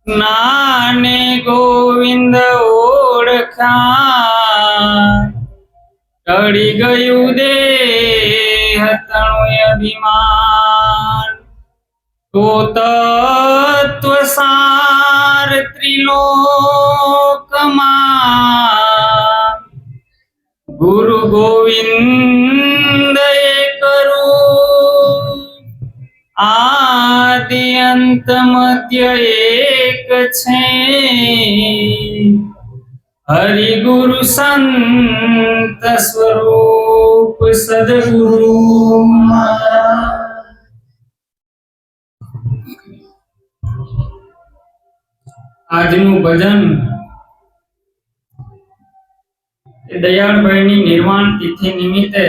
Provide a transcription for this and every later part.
નાને ગોવિંદ ઓળખ્યા, ટળી ગયું દેહ તણું અભિમાન. તો તત્વ સાર ત્રિલોકમાં, ગુરુ ગોવિંદ કરું. આદિ અંત મધ્ય એક છે, હરિ ગુરુ સંત સ્વરૂપ સદગુરુ મારા. આજનું ભજન દયાળભાઈની નિર્વાણ તિથિ નિમિત્તે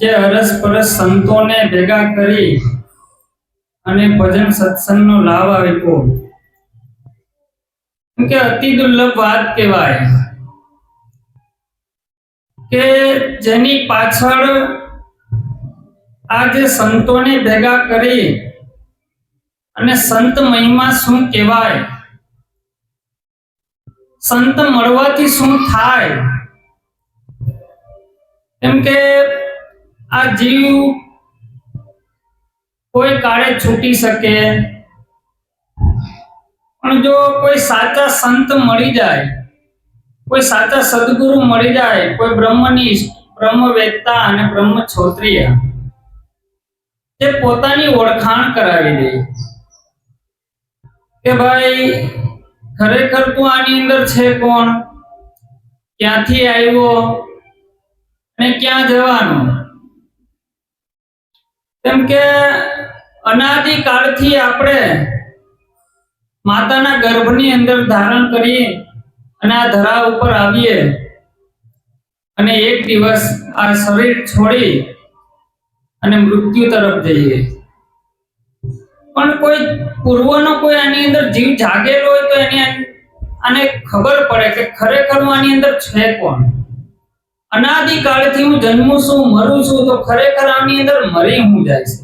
જે અરસપરસ સંતોને ભેગા કરી અને ભજન સત્સંગનો લાભ આપ્યો, કે અતિ દુર્લભ વાત કહેવાય કે જેની પાછળ આ જે સંતોને ભેગા કરી અને સંત મહિમા શું કહેવાય, સંત મળવાથી શું થાય. કેમ કે આ જીવ કોઈ કાળે છૂટી શકે, પણ જો કોઈ સાચા સંત મળી જાય, કોઈ સાચા સદગુરુ મળી જાય, કોઈ બ્રહ્મનિષ્ઠ, બ્રહ્મવેત્તા અને બ્રહ્મક્ષોત્રિય, તે પોતાની ઓળખાણ કરાવી દે કે ભાઈ ખરેખર તું આની અંદર છે કોણ, ક્યાંથી આવ્યો અને ક્યાં જવાનો. કેમ કે અનાદિ કાળથી આપણે માતાના ગર્ભની અંદર ધારણ કરીએ અને આ ધરા ઉપર આવીએ અને એક દિવસ આ શરીર છોડી અને મૃત્યુ તરફ જઈએ. પણ કોઈ પૂર્વનો કોઈ આની અંદર જીવ જાગેલો હોય તો એને આને ખબર પડે કે ખરેખર હું આની અંદર છે કોણ. અનાદિ કાળથી હું જન્મું છું, મરું છું, તો ખરેખર આની અંદર મરી હું જાય છે.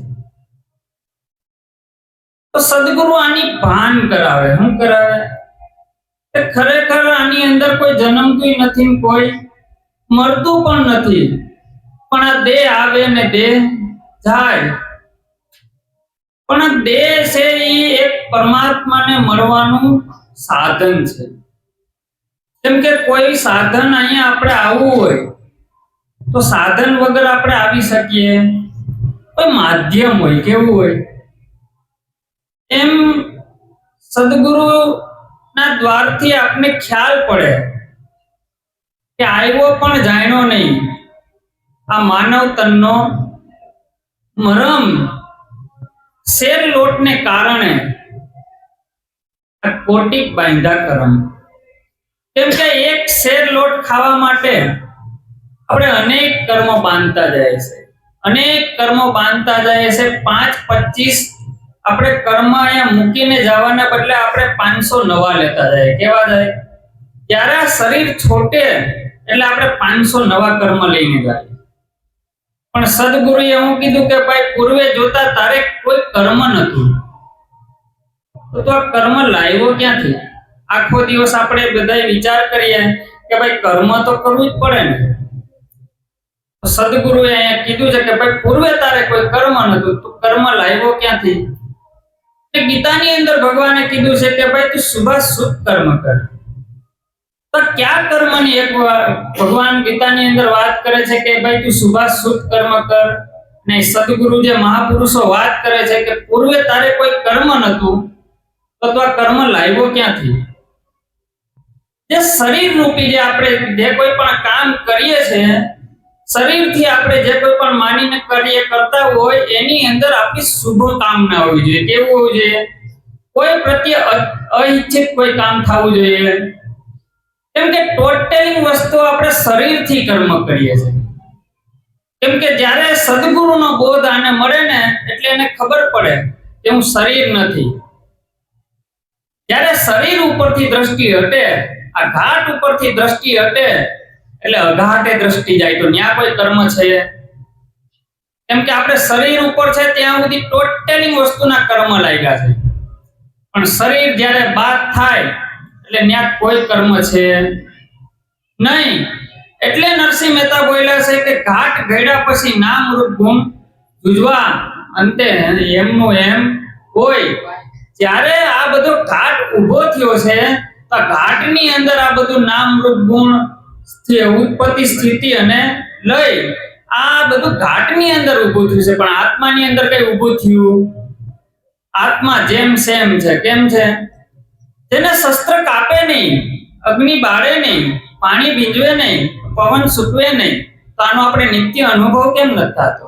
તો સદગુરુ આની ભાન કરાવે. શું કરાવે? કે ખરેખર આની અંદર કોઈ જન્મતું નથી, કોઈ મરતું પણ નથી, પણ આ દેહ આવે ને દેહ જાય. પણ દેહ છે એ એક પરમાત્માને મળવાનું સાધન છે. કેમ કે કોઈ સાધન અહીંયા આપણે આવવું હોય તો સાધન વગર આપણે આવી શકીએ, કોઈ માધ્યમ હોય. કેવું હોય? એમ સદગુરુ ના દ્વારથી આપને ખ્યાલ પડે કે આવ્યો પણ જાણ્યો નહીં. આ માનવ તનનો મરમ શેર લોટને કારણે આ કોટિક બાંધા કરમ. કેમ કે એક શેર લોટ ખાવા માટે આપણે અનેક કર્મ બાંધતા જાય છે, અનેક કર્મ બાંધતા જાય છે. 5-25 આપણે કર્મ અહીંયા મૂકીને જવાના બદલે આપણે 500 નવા લેતા જાય. કેવા જાય? જ્યારે આ શરીર છોટે એટલે આપણે 500 નવા કર્મ લઈને જાય. પણ સદગુરુએ એવું કીધું કે ભાઈ પૂર્વે જોતા તારે કોઈ કર્મ નતું, તો આ કર્મ લાવ્યો ક્યાંથી? આખો દિવસ આપણે બધા વિચાર કરીએ કે ભાઈ કર્મ તો કરવું જ પડે ને. તો સદગુરુએ અહીંયા કીધું છે કે ભાઈ પૂર્વે તારે કોઈ કર્મ નતું, તું કર્મ લાવ્યો ક્યાંથી? ગીતાની અંદર ભગવાને કીધું છે કે ભાઈ તું શુભાશુભ કર્મ કર. તો ક્યાં કર્મની એક ભગવાન ગીતાની અંદર વાત કરે છે કે ભાઈ તું શુભાશુભ કર્મ કર, ને સદગુરુ જે મહાપુરુષો વાત કરે છે કે પૂર્વે તારે કોઈ કર્મ નતું, તો આ કર્મ લાવ્યો ક્યાંથી? જે શરીર રૂપી જે આપણે જે કોઈ પણ કામ કરીએ છીએ, શરીરથી આપણે જે કોઈ પણ માનીને કરીએ કરતા હોય એની અંદર આપણી શુભ કામના હોવી જોઈએ. કેવું હોવું જોઈએ? કોઈ પ્રત્યે અઈચ્છિત કોઈ કામ થવું જોઈએ. કેમ કે ટોટલી વસ્તુ આપણે શરીરથી કર્મ કરીએ છીએ. કેમ કે જ્યારે સદગુરુનો બોધ આને મળે ને એટલે એને ખબર પડે કે હું શરીર નથી. જ્યારે શરીર ઉપરથી દ્રષ્ટિ હટે, આ ઘાટ ઉપરથી દ્રષ્ટિ હટે એટલે અઘાટે દ્રષ્ટિ જાય, તો ન્યા કોઈ કર્મ છે. કેમ કે આપણે શરીર ઉપર છે ત્યાં સુધી ટોટલી વસ્તુના કર્મ લાગ્યા છે, પણ શરીર જ્યારે બાદ થાય એટલે ત્યાં કોઈ કર્મ છે નહીં. એટલે નરસિંહ મહેતા બોલ્યા છે કે ઘાટ ઘડ્યા પછી નામ રૂપ ગુણ જુજવા અંતે એમનું એમ હોય. જ્યારે આ બધો ઘાટ ઊભો થયો છે તો ઘાટની અંદર આ બધું નામ રૂપ ગુણ ઉત્પત્તિ સ્થિતિ અને લય આ બધું ઘાટની અંદર ઊભું થયું છે, પણ આત્માની અંદર કઈ ઊભું થયું? આત્મા જેમ સેમ છે. કેમ છે? તેને શસ્ત્ર કાપે નહીં, અગ્નિ બાળે નહીં, પાણી ભીંજવે નહીં, પવન સૂકવે નહીં, તો આનો આપણે નિત્ય અનુભવ કેમ નથી થતો?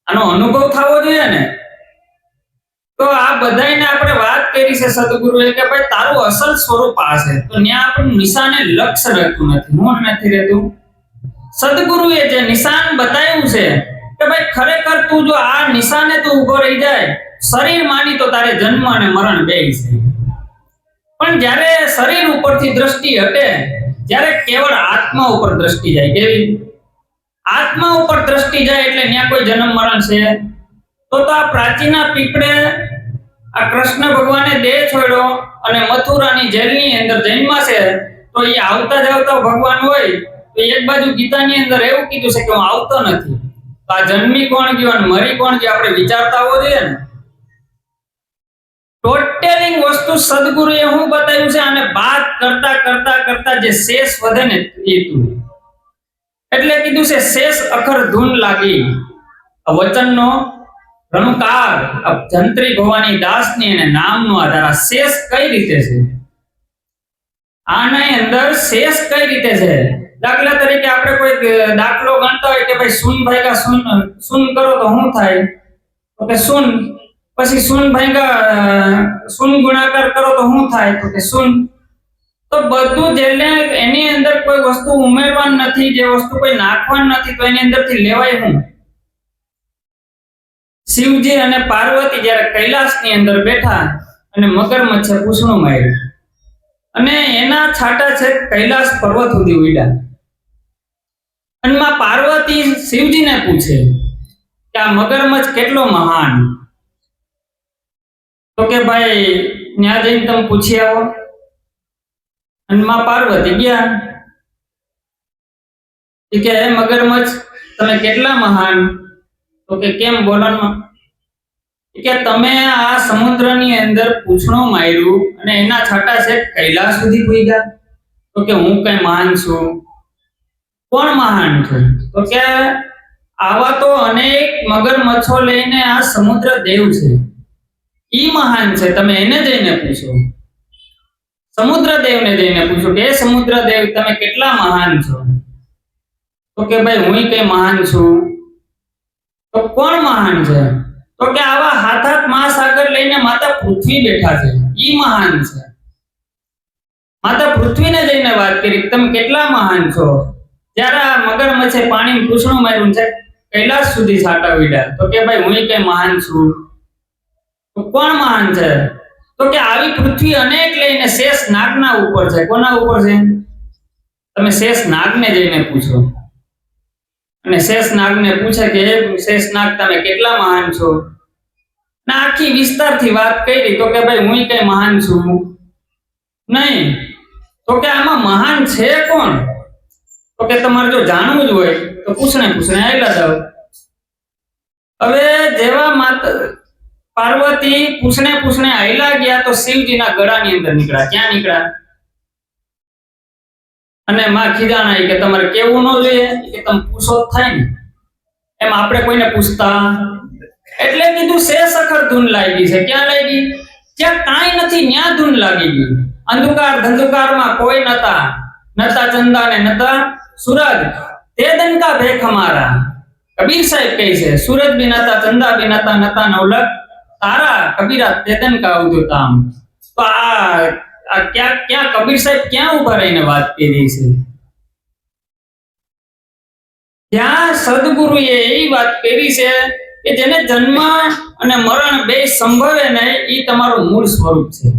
આનો અનુભવ થવો જોઈએ ને. તો આ બધાને આપણે વાત કરી છે સદગુરુએ કે ભાઈ તારું અસલ સ્વરૂપ આ છે, તો ત્યાં આપણું નિશાને લક્ષ્ય રહેતું નથી. હું નથી રહેતું. સદગુરુએ જે નિશાન બતાવ્યું છે કે ભાઈ ખરેખર તું જો આ નિશાને તું ઉભો રહી જાય, શરીર માની તો તારે જન્મ અને મરણ બેય છે. પણ જ્યારે શરીર ઉપરથી દ્રષ્ટિ હટે, જ્યારે કેવળ આત્મા ઉપર દ્રષ્ટિ જાય, કેવી આત્મા ઉપર દ્રષ્ટિ જાય એટલે ત્યાં કોઈ જન્મ મરણ છે? તો આ પ્રાચીના પીપળે આ કૃષ્ણ ભગવાને દેહ છોડ્યો અને મથુરાની જેલની અંદર જન્મા છે, તો એ આવતા જ આવતા ભગવાન હોય તો એક બાજુ ગીતાની અંદર એવું કીધું છે કે હું આવતો નથી, તો આ જન્મી કોણ ગયો અને મરી કોણ ગયો આપણે વિચારતા હોવો જોઈએ ને. ટોટલિંગ વસ્તુ સદગુરુએ હું બતાવ્યું છે, અને વાત કરતા કરતા કરતા જે શેષ વધે ને એ તું, એટલે કીધું છે શેષ અખર ધૂન લાગી વચનનો રણુકાર જંત્રી ભવાની દાસની અને નામનો આધાર. આ શેષ કઈ રીતે છે? આની અંદર શેષ કઈ રીતે છે? દાખલા તરીકે આપણે કોઈ દાખલો ગણતા હોય કે ભાઈ શૂન ભાગ્યા શૂન કરો તો શું થાય? તો કે શૂન. પછી શૂન ભાગ્યા શૂન ગુણાકાર કરો તો શું થાય? તો કે શૂન. તો બધું જેને એની અંદર કોઈ વસ્તુ ઉમેરવાની નથી, જે વસ્તુ કોઈ નાખવાની નથી, તો એની અંદરથી લેવાય શું? શિવજી અને પાર્વતી જ્યારે કૈલાસની અંદર બેઠા અને મગરમચ્છે પૂછણું માર્યું અને એના છાટા છે કૈલાસ પર્વત સુધી ઉડ્યા, અને માં પાર્વતી શિવજીને પૂછે કે આ મગરમચ્છ કેટલો મહાન? તો કે ભાઈ ત્યાં જઈને તમે પૂછી આવો. અને માં પાર્વતી ગયા કે હે મગરમચ્છ તમે કેટલા મહાન? તો કે કેમ બોલનમાં? કે તમે આ સમુદ્રની અંદર પૂછણું માર્યું અને એના છાટા છે કૈલાસ સુધી પૂઈ ગયા, તો કે હું કઈ મહાન છું? કોણ મહાન છે? તો કે આવા તો અનેક મગરમચ્છો લઈને આ સમુદ્ર દેવ છે, ઈ મહાન છે, તમે એને જઈને પૂછો. સમુદ્ર દેવને જઈને પૂછો કે સમુદ્ર દેવ તમે કેટલા મહાન છો? તો કે ભાઈ હું કઈ મહાન છું? તો કોણ મહાન છે? તો કે આવા હાથ હાથ મહાસાગર લઈને માતા પૃથ્વી બેઠા છે, ઈ મહાન છે. માતા પૃથ્વીને જઈને વાત કરી તમે કેટલા મહાન છો? ત્યારે આ મગરમચ્છે પાણી પૂછણું માર્યું છે કૈલાસ સુધી છાટા ઉડ્યા, તો કે ભાઈ હું કઈ મહાન છું? તો કોણ મહાન છે? તો કે આવી પૃથ્વી અનેક લઈને શેષ નાગના ઉપર છે. કોના ઉપર છે? તમે શેષ નાગને જઈને પૂછો. અને શેષ નાગને પૂછે કે શેષ નાગ તમે કેટલા મહાન છો? ના આખી વિસ્તારથી વાત કરી. તો કે ભાઈ હું કઈ મહાન છું નહીં. તો કે આમાં મહાન છે કોણ? તો કે તમારે જો જાણવું જ હોય તો પૂછને આવેલા જાવ. હવે જેવા માતા પાર્વતી પૂછને આયલા ગયા તો શિવજીના ગળાની અંદર નીકળ્યા. ક્યાં નીકળ્યા? અને માં ખીજાણા કે તમારે કેવું ન જોઈએ કે તમે પૂછો થાય ને, એમ આપણે કોઈને પૂછતા. એટલે કીધું શેષ અખર ધૂન લાગી છે. ક્યાં લાગી? જ્યાં કાંઈ નથી ત્યાં ધૂન લાગી ગઈ. અંધકાર ધંધુકારમાં કોઈ નતા ચંદા ને નતા સૂરજ, તે દનકા ભેખ હમારા. કબીર સાહેબ કહે છે સૂરજ બી નતા, ચંદા બી નતા નવલખ તારા, કબીરા તેદન કા ઉદુતામ. તો આ ક્યાં કબીર સાહેબ ક્યાં ઉભા રહીને વાત કરી છે? ત્યાં સદગુરુએ એવી વાત કરી છે કે જેને જન્મ અને મરણ બે સંભવે ને એ તમારું મૂળ સ્વરૂપ છે.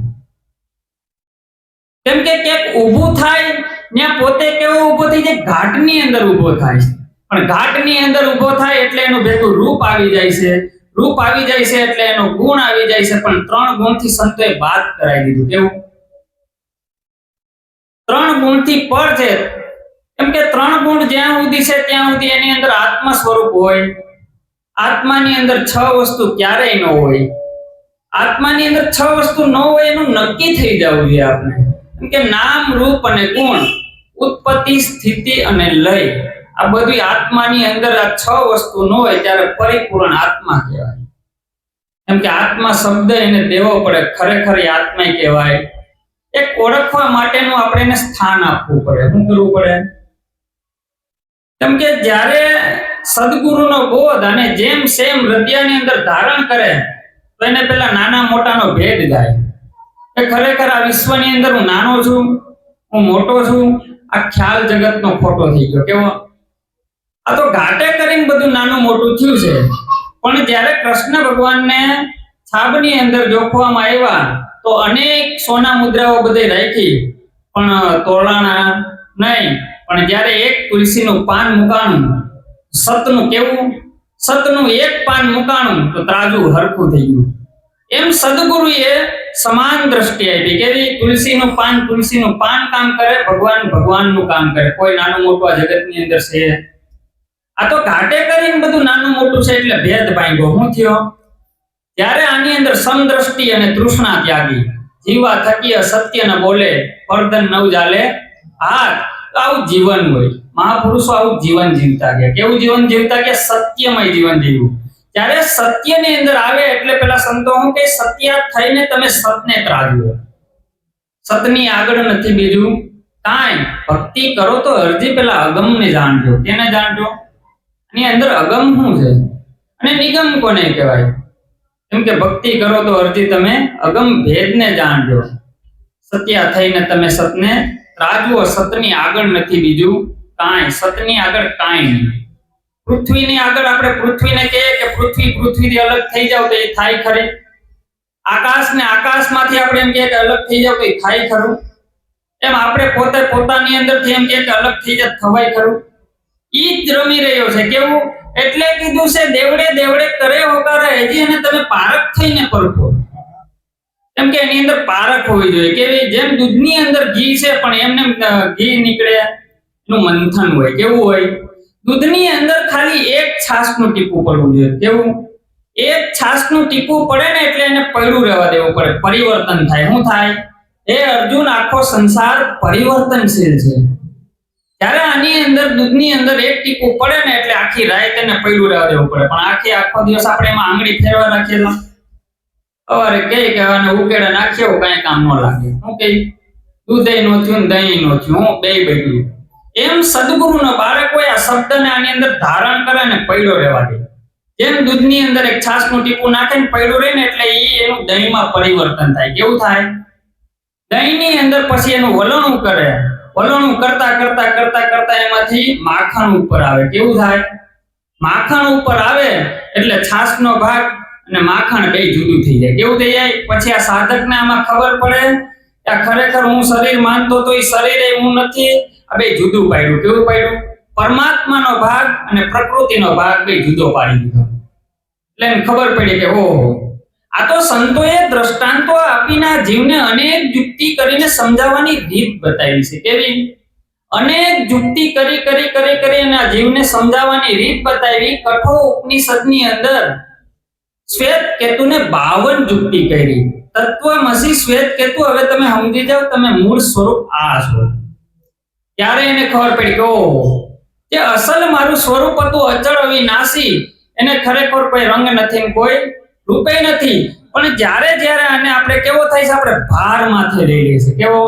કેમ કે ક્યાંક ઊભું થાય ત્યાં પોતે કેવો ઊભો થઈ જાય? ઘાટની અંદર ઊભો થાય. પણ ઘાટની અંદર ઊભો થાય એટલે એનું ભેગું રૂપ આવી જાય છે. રૂપ આવી જાય છે એટલે એનો ગુણ આવી જાય છે, પણ 3 ગુણથી સંતોએ બાદ કરાવી દીધું. કેવું? 3 ગુણથી પર છે. કેમ કે 3 ગુણ જ્યાં સુધી છે ત્યાં સુધી એની અંદર આત્મા સ્વરૂપ હોય. આત્માની અંદર 6 વસ્તુ ક્યારેય ન હોય. આત્માની અંદર 6 વસ્તુ ન હોય એનું નક્કી થઈ જવું જોઈએ આપણે. કેમ કે નામ, રૂપ અને ગુણ, ઉત્પત્તિ, સ્થિતિ અને લય, આ બધી આત્માની અંદર આ 6 વસ્તુ ન હોય ત્યારે પરિપૂર્ણ આત્મા કહેવાય. કેમ કે આત્મા શબ્દ એને દેવો પડે, ખરેખર એ આત્મા કહેવાય. એક ઓળખવા માટેનું આપણે એને સ્થાન આપવું પડે. શું કરવું પડે? કેમ કે જ્યારે સદગુરુનો બોધ અને જેમ સેમ હૃદયની અંદર ધારણ કરે તો એને પેલા નાના મોટાનો ભેદ જાય કે ખરેખર આ વિશ્વની અંદર હું નાનો છું, હું મોટો છું, આ ખ્યાલ જગતનો ખોટો થઈ ગયો. કેવો? આ તો ઘાટે કરીને બધું નાનું મોટું થયું છે. પણ જ્યારે કૃષ્ણ ભગવાનને છાબની અંદર જોખવામાં આવ્યા તો અનેક સોના મુદ્રાઓ બધે રાખી પણ તોલાણા નહીં. પણ જ્યારે એક તુલસીનું પાન મુકાણું, સતનું કેવું, સતનું એક પાન મુકાણું તો ત્રાજુ હરખું થઈ ગયું. એમ સદગુરુએ સમાન દ્રષ્ટિ આપી. કેવી? તુલસીનું પાન કામ કરે, ભગવાનનું કામ કરે. કોઈ નાનું મોટું આ જગતની અંદર છે? આ તો ઘાટે કરીને બધું નાનું મોટું છે એટલે ભેદ ભાંગ્યો. શું થયો? ત્યારે આની અંદર સમદ્રષ્ટિ અને તૃષ્ણા ત્યાગી, જીવા થકી અસત્ય ન બોલે, પરદન નવ જાલે હાથ. આવું જીવન હોય. મહાપુરુષો આવું જીવન જીવતા ગયા. કેવું જીવન જીવતા ગયા? સત્યમય જીવન જીવ્યું. જ્યારે સત્યની અંદર આવે એટલે પેલા સંતો હું કે સત્ય થઈને તમે સતને ત્રાજવો. સતની આગળ નથી બીજું કાંઈ. ભક્તિ કરો તો અરજી પેલા અગમને જાણજો. કેને જાણજો? એની અંદર અગમ શું છે અને નિગમ કોને કહેવાય? કેમ કે ભક્તિ કરો તો અરજી તમે અગમ ભેદને જાણજો. સત્ય થઈને તમે સતને ત્રાજવો. સતની આગળ નથી બીજું કાંઈ. સતની આગળ કાંઈ નહીં. પૃથ્વીની આગળ આપણે પૃથ્વીને કહીએ કે પૃથ્વીથી અલગ થઈ જાવ તો એ થાય ખરી? આકાશને આકાશમાંથી આપણે એમ કહીએ કે અલગ થઈ જાવ તો એ થાય ખરું? એમ આપણે પોતે પોતાની અંદરથી એમ કહીએ કે અલગ થઈ જાય થવાય ખરું? ઈ જ રમી રહ્યો છે. કેવું? એટલે કીધું છે દેવડે દેવડે કરે હોકારે હજી અને તમે પારખ થઈને પરખો. કેમ કે એની અંદર પારખ હોવી જોઈએ. કેવી? જેમ દૂધની અંદર ઘી છે પણ એમને ઘી નીકળે એનું મંથન હોય. કેવું હોય? દૂધની અંદર ખાલી એક છાશનું ટીપું પડવું જોઈએ. કેવું? એક છાશનું ટીપું પડે ને એટલે એને પડ્યું રહેવા દેવું પડે. પરિવર્તન થાય. શું થાય? એ અર્જુન, આખો સંસાર પરિવર્તનશીલ છે. ત્યારે આની અંદર દૂધની અંદર એક ટીપું પડે ને એટલે આખી રાત એને પડ્યું રહેવા દેવું પડે. પણ આખો દિવસ આપણે એમાં આંગળી ફેરવા રાખીએ તો સવારે કઈ કહેવાને ઉકેડા નાખ્યો કઈ કામ ન લાગે. શું કઈ? દૂધે નો થયું, દહીં નો થયું, હું બે બગડ્યું. એમ સદગુરુનો બાળક હોય આ શબ્દને આની અંદર ધારણ કરે ને પડ્યો રહેવા દે. જેમ દૂધની અંદર એક છાશનું ટીપું નાખે ને પડ્યું રહે ને એટલે એનું દહીંમાં પરિવર્તન થાય. કેવું થાય? દહીંની અંદર પછી એનું વલણું કરે. વલણું કરતા કરતા કરતા કરતા એમાંથી માખણ ઉપર આવે. કેવું થાય? માખણ ઉપર આવે એટલે છાશનો ભાગ અને માખણ બે જુદું થઈ જાય. કેવું થઈ જાય? પછી આ સાધકને આમાં ખબર પડે કે ખરેખર હું શરીર માનતો તો એ શરીર એ હું નથી. આ બે જુદું પાડ્યું. કેવું પાડ્યું? પરમાત્માનો ભાગ અને પ્રકૃતિનો ભાગ બે જુદો પાડી દીધો. એટલે એને ખબર પડી કે ઓહો, આ તો સંતોએ દ્રષ્ટાંતો આપીને જીવને અનેક યુક્તિ કરીને સમજાવવાની રીત બતાવી છે. કેવી? અનેક યુક્તિ કરી અને આ જીવને સમજાવવાની રીત બતાવી. કઠોર ઉપનિષદની અંદર શ્વેત કેતુને 52 યુક્તિ કરી. તત્વમસી શ્વેત કેતુ, હવે તમે સમજી જાવ તમે મૂળ સ્વરૂપ આ છો. ત્યારે એને ખબર પડી કે ઓહો, જે અસલ મારું સ્વરૂપ હતું અચળ અવિનાશી, એને ખરેખર કોઈ રંગ નથી, કોઈ રૂપે નથી. પણ જ્યારે આને આપણે કેવો થાય છે? આપણે ભાર માથે લઈ લઈએ છે. કેવો?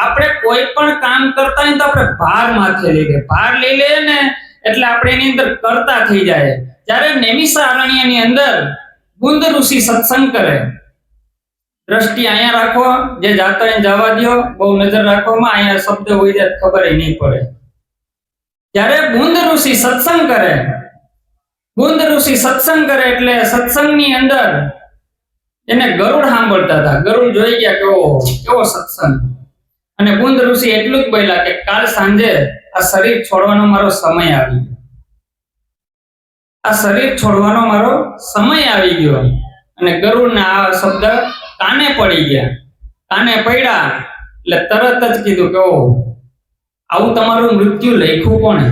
આપણે કોઈ પણ કામ કરતા હોય તો આપણે ભાર માથે લઈ લઈએ. ભાર લઈ લઈએ ને એટલે આપણે એની અંદર કરતા થઈ જાય. જ્યારે નૈમિષારણ્યની અંદર ગુંદ ઋષિ સત્સંગ કરે. દ્રષ્ટિ અહીંયા રાખો, જે જાતો એને જવા દો, બહુ નજર રાખવામાં. અહીંયા શબ્દ હોય જાય ખબર નહીં પડે. જ્યારે ગુંદ ઋષિ સત્સંગ કરે એટલે સત્સંગની અંદર એને ગરુડ સાંભળતા હતા. ગરુડ જોઈ ગયા કે ઓહો કેવો સત્સંગ. અને ગુંદ ઋષિ એટલું જ બોલ્યા કે કાલ સાંજે આ શરીર છોડવાનો મારો સમય આવી ગયો. આ શરીર છોડવાનો મારો સમય આવી ગયો. અને ગરુડના આ શબ્દ કાને પડી ગયા. કાને પડ્યા એટલે તરત જ કીધું કે ઓ, આવું તમારું મૃત્યુ લખ્યું કોણે?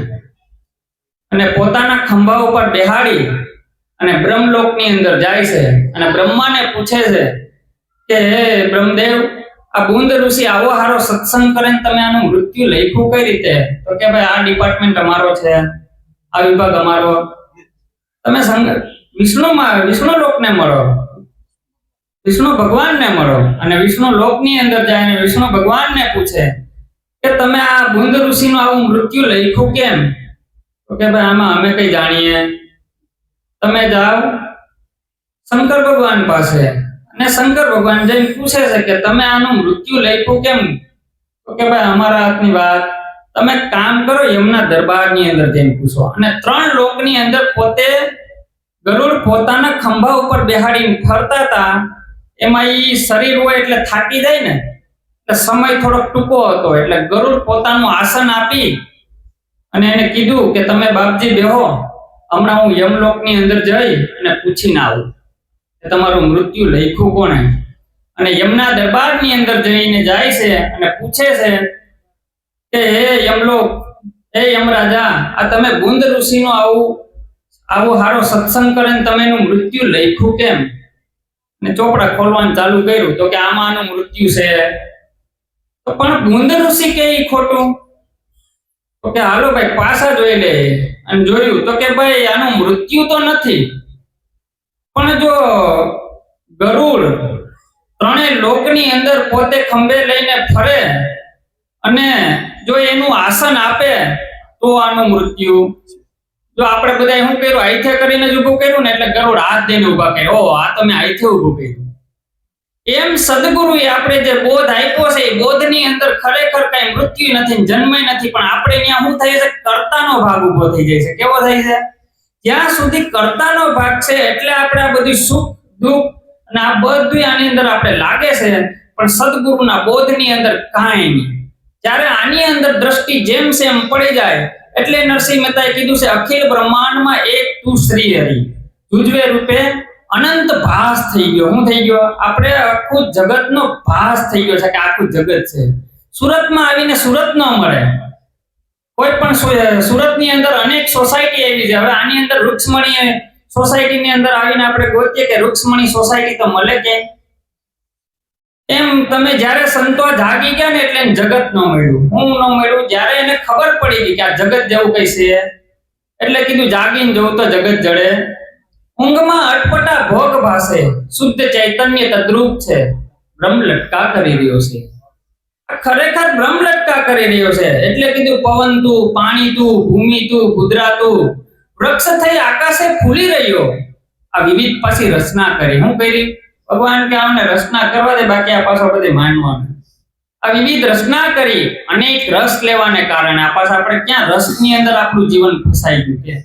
અને પોતાના ખંભા ઉપર બેહાડી અને બ્રહ્મલોકની અંદર જાય છે અને બ્રહ્માને પૂછે છે કે હે બ્રહ્મદેવ, આ બુંદ ઋષિ આવો હારો સત્સંગ કરે ને તમે આનું મૃત્યુ લખ્યું કઈ રીતે? તો કે ભાઈ આ ડિપાર્ટમેન્ટ અમારો છે, આ વિભાગ અમારો. તમે વિષ્ણુ લોકને મળો, વિષ્ણુ ભગવાનને મળો. અને વિષ્ણુ લોકની અંદર જાય અને વિષ્ણુ ભગવાનને પૂછે કે તમે આ બુંદ ઋષિનું આવું મૃત્યુ લખ્યું કેમ? તો કે ભાઈ આમાં અમે કઈ જાણીએ, તમે જાઓ શંકર ભગવાન પાસે. અને શંકર ભગવાન જઈને પૂછે છે કે તમે આનું મૃત્યુ લખ્યું કેમ? તો કે ભાઈ અમારા હાથની વાત, તમે કામ કરો યમના દરબારની અંદર જઈને પૂછો. અને 3 લોકની અંદર પોતે ગરુડ પોતાના ખંભા ઉપર બેહાડીને ફરતા હતા. એમાં ઈ શરીર હોય એટલે થાકી જાય ને, એટલે સમય થોડોક ટૂંકો હતો. એટલે ગરુડ પોતાનું આસન આપી અને એને કીધું કે તમે બાપજી બેહો, હમણાં હું યમલોકની અંદર જઈ અને પૂછીને આવું કે તમારું મૃત્યુ લખ્યું કોણે. અને યમના દરબારની અંદર જઈને જાય છે અને પૂછે છે કે હે યમલોક, હે યમરાજા, આ તમે બુંદ ઋષિનો આવો હારો સત્સંગ કરે ને તમે એનું મૃત્યુ લખ્યું કેમ? ને ચોપડા ખોલવાનું ચાલુ કર્યું તો કે આમાં આનું મૃત્યુ છે. તો પણ બુંદ ઋષિ કે ઈ ખોટું? તો કે હાલો ભાઈ પાછા જોઈ લે. અને જોયું તો કે ભાઈ આનું મૃત્યુ તો નથી, પણ જો ગરુડ 3 લોકની અંદર પોતે ખંભે લઈને ફરે અને જો એનું આસન આપે તો આનું મૃત્યુ. જો આપણે બધા શું કર્યું, આઈથે કરીને જ ઉભું કર્યું ને, એટલે ગરુડ હાથ દઈને ઉભા કર્યો, ઓ આ તમે આઈથે ઉભું કર્યું. એમ સદગુરુએ આપણે જે બોધ આપ્યો છે એ બોધની અંદર ખરેખર કઈ મૃત્યુ નથી, જન્મય નથી. પણ આપણે ત્યાં શું થાય છે, કર્તાનો ભાગ ઉભો થઈ જાય છે. કેવો થાય છે? જ્યાં સુધી કર્તાનો ભાગ છે એટલે આપણે આ બધું સુખ દુઃખ અને આ બધું આની અંદર આપણે લાગે છે. પણ સદગુરુના બોધની અંદર કાંઈ નહીં. જ્યારે આની અંદર દ્રષ્ટિ જેમ સેમ પડી જાય એટલે નરસિંહ મહેતાએ કીધું છે અખિલ બ્રહ્માંડમાં એક તું શ્રી હરિ, તુજવે રૂપે અનંત ભાસ થઈ ગયો. શું થઈ ગયો? આપણે આખું જગતનો ભાસ થઈ ગયો છે કે આખું જગત છે. સુરતમાં આવીને સુરત ન મળે, કોઈ પણ સુરતની અંદર અનેક સોસાયટી આવી છે. હવે આની અંદર વૃક્ષમણી સોસાયટીની અંદર આવીને આપણે ગોતીએ કે વૃક્ષમણી સોસાયટી તો મળે કે એમ. તમે જ્યારે સંતો જાગી ગયા ને એટલે જગત ન મળ્યું. હું ન મળ્યું. જ્યારે એને ખબર પડી ગઈ કે આ જગત જેવું કઈ છે એટલે કીધું જાગીને જોઉં તો જગત જડે. ઊંઘમાં અટપટા ભોગ ભાસે, શુદ્ધ ચૈતન્ય તદ્રૂપ છે, બ્રહ્મ લટકા કરી રહ્યો છે. ખરેખર બ્રહ્મ લટકા કરી રહ્યો છે. એટલે કીધું પવન તું, પાણી તું, ભૂમિ તું, કુદરા તું, વૃક્ષ થઈ આકાશે ફૂલી રહ્યો. આ વિવિધ પાછી રચના કરી. શું કરી? ભગવાન કે આને રચના કરવા દે, બાકી આ પાછો બધી માનવાનું. આ વિવિધ રચના કરી, અનેક રસ લેવાને કારણે આ પાછા આપણે ક્યાં રસની અંદર આપણું જીવન ફસાઈ ગયું કે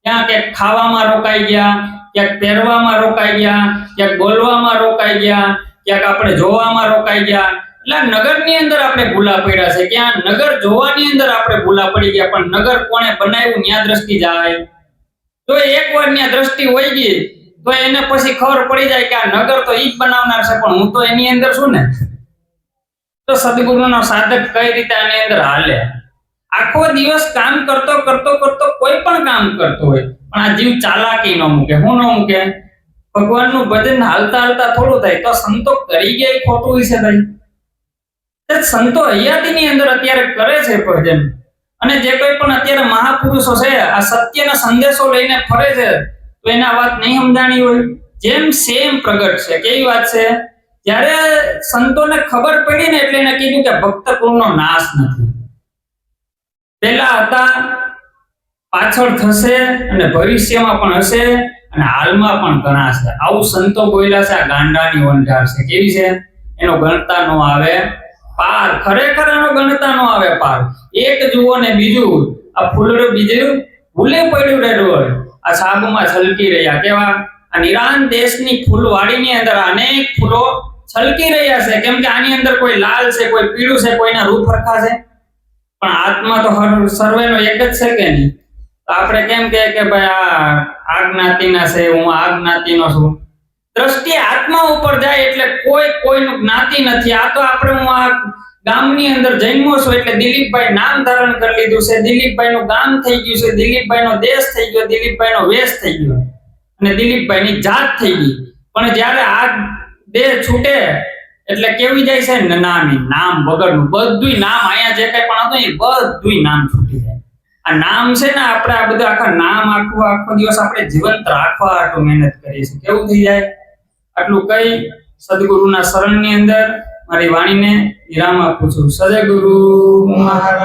ક્યાં ક્યાંક ખાવામાં રોકાઈ ગયા, ક્યાંક પહેરવામાં રોકાઈ ગયા, ક્યાંક બોલવામાં રોકાઈ ગયા, ક્યાંક આપણે જોવામાં રોકાઈ ગયા. એટલે નગરની અંદર આપણે ભૂલા પડ્યા છે. ક્યાં નગર જોવાની અંદર આપણે ભૂલા પડી ગયા. પણ નગર કોણે બનાવ્યું ન્યા દ્રષ્ટિ જાય. તો એકવાર ન્યા દ્રષ્ટિ હોય ગઈ તો એને પછી ખબર પડી જાય કે આ નગર તો ઈ જ બનાવનાર છે, પણ હું તો એની અંદર છું ને. તો સદગુરુનો સાધક કઈ રીતે આની અંદર હાલે? આખો દિવસ કામ કરતો કરતો કરતો કોઈ પણ કામ કરતો હોય, પણ આ જીવ ચાલાકી ન મૂકે. હું ન મૂકે? ભગવાનનું ભજન હાલતા હાલતા થોડું થાય તો સંતો કરી ગયા ખોટું હોય છે ભાઈ. સંતો હયાતીની અંદર અત્યારે કરે છે ભજન. અને જે કોઈ પણ અત્યારે મહાપુરુષો છે આ સત્યના સંદેશો લઈને ફરે છે તો એના વાત નહીં સમજાણી હોય. જેમ સેમ પ્રગટ છે. કેવી વાત છે? જ્યારે સંતોને ખબર પડી ને એટલે એને કીધું કે ભક્ત કુળનો નાશ નથી. પહેલા હતા, પાછળ થશે અને ભવિષ્યમાં પણ હશે અને હાલમાં પણ ઘણા છે. આવું સંતો બોલ્યા છે. આ ગાંડાની વંઢાર છે. કેવી છે? એનો ગણતા નો આવે પાર. ખરેખર એનો ગણતા નો આવે પાર. એક જુઓ ને બીજું આ ફૂલડું બીજું ભૂલે પડ્યું રેડોળ. આ સાબુમાં છલકી રહ્યા. કેવા? આ નિરાંત દેશની ફૂલવાડીની અંદર અનેક ફૂલો છલકી રહ્યા છે. કેમ કે આની અંદર કોઈ લાલ છે, કોઈ પીળું છે, કોઈના રૂપ હરખા છે, પણ આત્મા તો સર્વેનો એક જ છે કે નહીં? તો આપણે કેમ કે ભાઈ આ જ્ઞાતિના છે, હું આ જ્ઞાતિનો છું. દ્રષ્ટિ આત્મા ઉપર જાય એટલે કોઈનું જ્ઞાતિ નથી. આ તો આપણે હું આ ગામની અંદર જન્મો છું એટલે દિલીપભાઈ નામ ધારણ કરી લીધું છે, દિલીપભાઈ નું ગામ થઈ ગયું છે, દિલીપભાઈ નો દેશ થઈ ગયો, દિલીપભાઈ નો વેશ થઈ ગયો અને દિલીપભાઈ ની જાત થઈ ગઈ. પણ જ્યારે આ દેહ છૂટે એટલે કેવી જાય છે ને નામ વગરનું બધું નામ, અહીંયા જે કઈ પણ હતું એ બધું નામ છૂટી જાય. આ નામ છે ને, આપણે આ બધા આખા નામ આખો દિવસ આપણે જીવંત રાખવા આટલું મહેનત કરીએ છીએ, કેવું થઈ જાય. આટલું કઈ સદગુરુના શરણની અંદર મારી વાણીને વિરામ આપું છું. સદગુરુ મહારાજ.